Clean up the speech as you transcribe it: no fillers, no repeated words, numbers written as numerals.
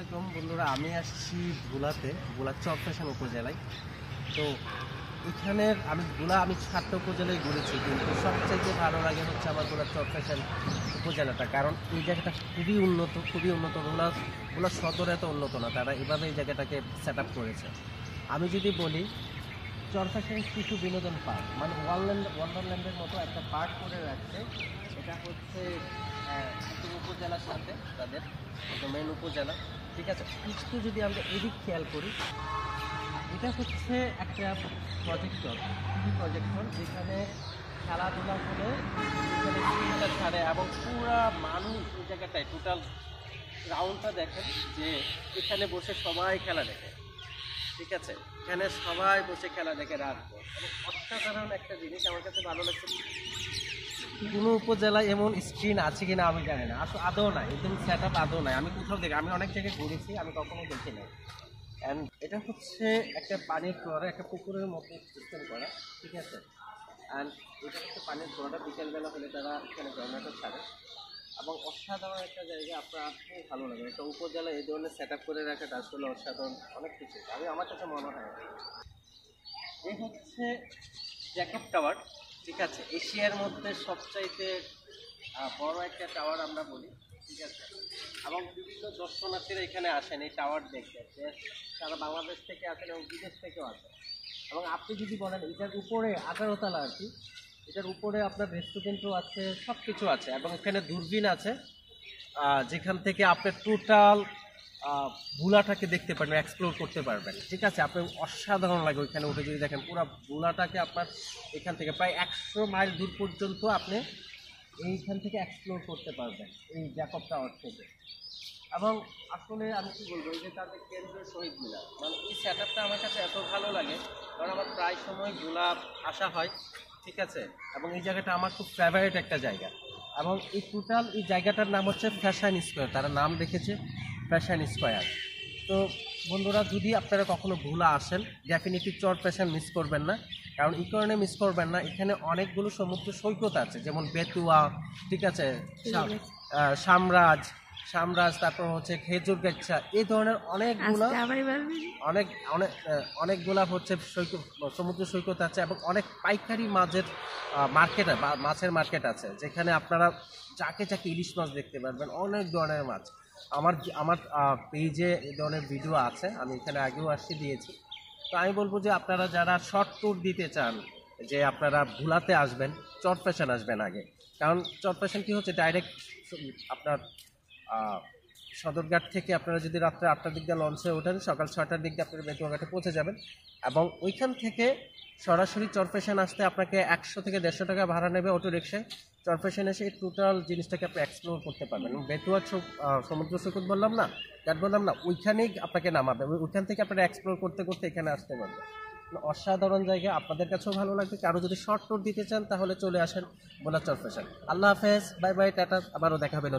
আলাইকুম বন্ধুরা, আমি আসছি ভোলাতে, ভোলা চরফ্যাশন উপজেলায়। তো এখানের আমি 7টা উপজেলায় ঘুরেছি, কিন্তু সবচাইতে ভালো লাগে হচ্ছে আমার ভোলা চরফ্যাশন উপজেলাটা। কারণ এই জায়গাটা খুবই উন্নত। ভোলা সদর এত উন্নত না, তারা এভাবে এই জায়গাটাকে সেট আপ করেছে। আমি যদি বলি চরফ্যাশন শিশু বিনোদন পার্ক, মানে ওয়ান্ডারল্যান্ডের মতো একটা পার্ক করে রাখছে। এটা হচ্ছে একদম উপজেলার সাথে, তাদের একদম মেন উপজেলা। ঠিক আছে, একটু যদি আমরা এদিক খেয়াল করি, এটা হচ্ছে একটা প্রজেক্টর, টিভি প্রজেক্টর, যেখানে খেলাধুলা হলে এখানে সিনেমাটা ছাড়ে এবং পুরা মানুষ এই জায়গাটায় টোটাল রাউন্ডটা দেখেন যে এখানে বসে সবাই খেলা দেখে। ঠিক আছে, এখানে সবাই বসে খেলা দেখে রাখবো। এবং অসাধারণ একটা জিনিস আমার কাছে ভালো লাগছে। কোনো উপজেলায় এমন স্ক্রিন আছে কিনা আমি জানি না, আসলে আদৌ নাই, একদম সেট আপ আদৌ নাই। আমি কোথাও দেখি, আমি অনেক জায়গায় ঘুরেছি, আমি কখনো দেখি নাই। অ্যান্ড এটা হচ্ছে একটা পানির ফোয়ারা, একটা পুকুরের মতো সিস্টেম করা। ঠিক আছে, অ্যান্ড এটা হচ্ছে পানির ফোয়ারা, বিকেলবেলা হলে তারা এখানে ঝর্ণাটা ছাড়ে। এবং অসাধারণ একটা জায়গা, আপনার খুব ভালো লাগে। একটা উপজেলা এই ধরনের সেট আপ করে রাখাটা আসলে অসাধারণ অনেক কিছু, আমার কাছে মনে হয়। এই হচ্ছে জ্যাকব টাওয়ার। ঠিক আছে, এশিয়ার মধ্যে সবচাইতে বড় একটা টাওয়ার আমরা বলি। ঠিক আছে, এবং বিভিন্ন দর্শনার্থীরা এখানে আসেন এই টাওয়ার দেখতে। তারা বাংলাদেশ থেকে আসেন এবং বিদেশ থেকেও আসেন। এবং আপনি যদি বলেন এটার উপরে 18 তলা আর কি, এটার উপরে আপনার রেস্টুরেন্টও আছে, সব কিছু আছে। এবং এখানে দূরবীন আছে, যেখান থেকে আপনি টোটাল ভোলাটাকে দেখতে পারবেন, এক্সপ্লোর করতে পারবেন। ঠিক আছে, আপনার অসাধারণ লাগে ওইখানে উঠে যদি দেখেন পুরো ভোলাটাকে। আপনার এখান থেকে প্রায় 100 মাইল দূর পর্যন্ত আপনি এইখান থেকে এক্সপ্লোর করতে পারবেন এই জ্যাকব টাওয়ার থেকে। এবং আসলে আমি কি বলবো, এই যে তাদের কেন্দ্রীয় শহীদ মিনার, মানে এই সেট আপটা আমার কাছে এত ভালো লাগে, কারণ আমার প্রায় সময় ভোলা আসা হয়। ঠিক আছে, এবং এই জায়গাটা আমার খুব ফেভারিট একটা জায়গা। এবং এই টোটাল এই জায়গাটার নাম হচ্ছে ফ্যাশন স্কোয়ার, তারা নাম রেখেছে ফ্যাশন স্কোয়ার। তো বন্ধুরা, যদি আপনারা কখনো ভোলা আসেন, ডেফিনেটলি চরফ্যাশন মিস করবেন না। কারণ এই কারণে মিস করবেন না, এখানে অনেকগুলো সমুদ্র সৈকত আছে, যেমন বেতুয়া, ঠিক আছে, সামরাজ, তারপর হচ্ছে খেজুর গাছা, এই ধরনের অনেক অনেক অনেকগুলা হচ্ছে সৈকত, সমুদ্র সৈকত আছে। এবং অনেক পাইকারি মার্কেট, মাছের মার্কেট আছে, যেখানে আপনারা যাকে ইলিশ মাছ দেখতে পারবেন, অনেক ধরনের মাছ। আমার পেজে এই ধরনের ভিডিও আছে, আমি এখানে আগেও দিয়েছি। তো আমি বলবো যে আপনারা যারা শর্ট ট্যুর দিতে চান, যে আপনারা ভোলাতে আসবেন, চরফ্যাশন আসবেন আগে। কারণ চরফ্যাশন কি হচ্ছে, ডাইরেক্ট আপনার সদরঘাট থেকে আপনারা যদি রাত্রে 8টার দিক দিয়ে লঞ্চে ওঠেন, সকাল 6টার দিক দিয়ে আপনারা বেতুয়াঘাটে পৌঁছে যাবেন। এবং ওইখান থেকে সরাসরি চরফ্যাশন আসতে আপনাকে 100 থেকে 150 টাকা ভাড়া নেবে অটো রিক্সায়। চরফ্যাশন এসে এই টোটাল জিনিসটাকে আপনি এক্সপ্লোর করতে পারবেন। এবং বেতুয়া সমুদ্র সৈকত বললাম না, ঘাট বললাম না, ওইখানেই আপনাকে নামাবে, ওইখান থেকে আপনারা এক্সপ্লোর করতে করতে এখানে আসতে পারবেন। অসাধারণ জায়গা, আপনাদের কাছেও ভালো লাগবে। কারো যদি শর্ট ট্যুর দিতে চান তাহলে চলে আসেন ভোলা চরফ্যাশন। আল্লাহ হাফেজ, বাই বাই, টাটা, আবারও দেখা হবে।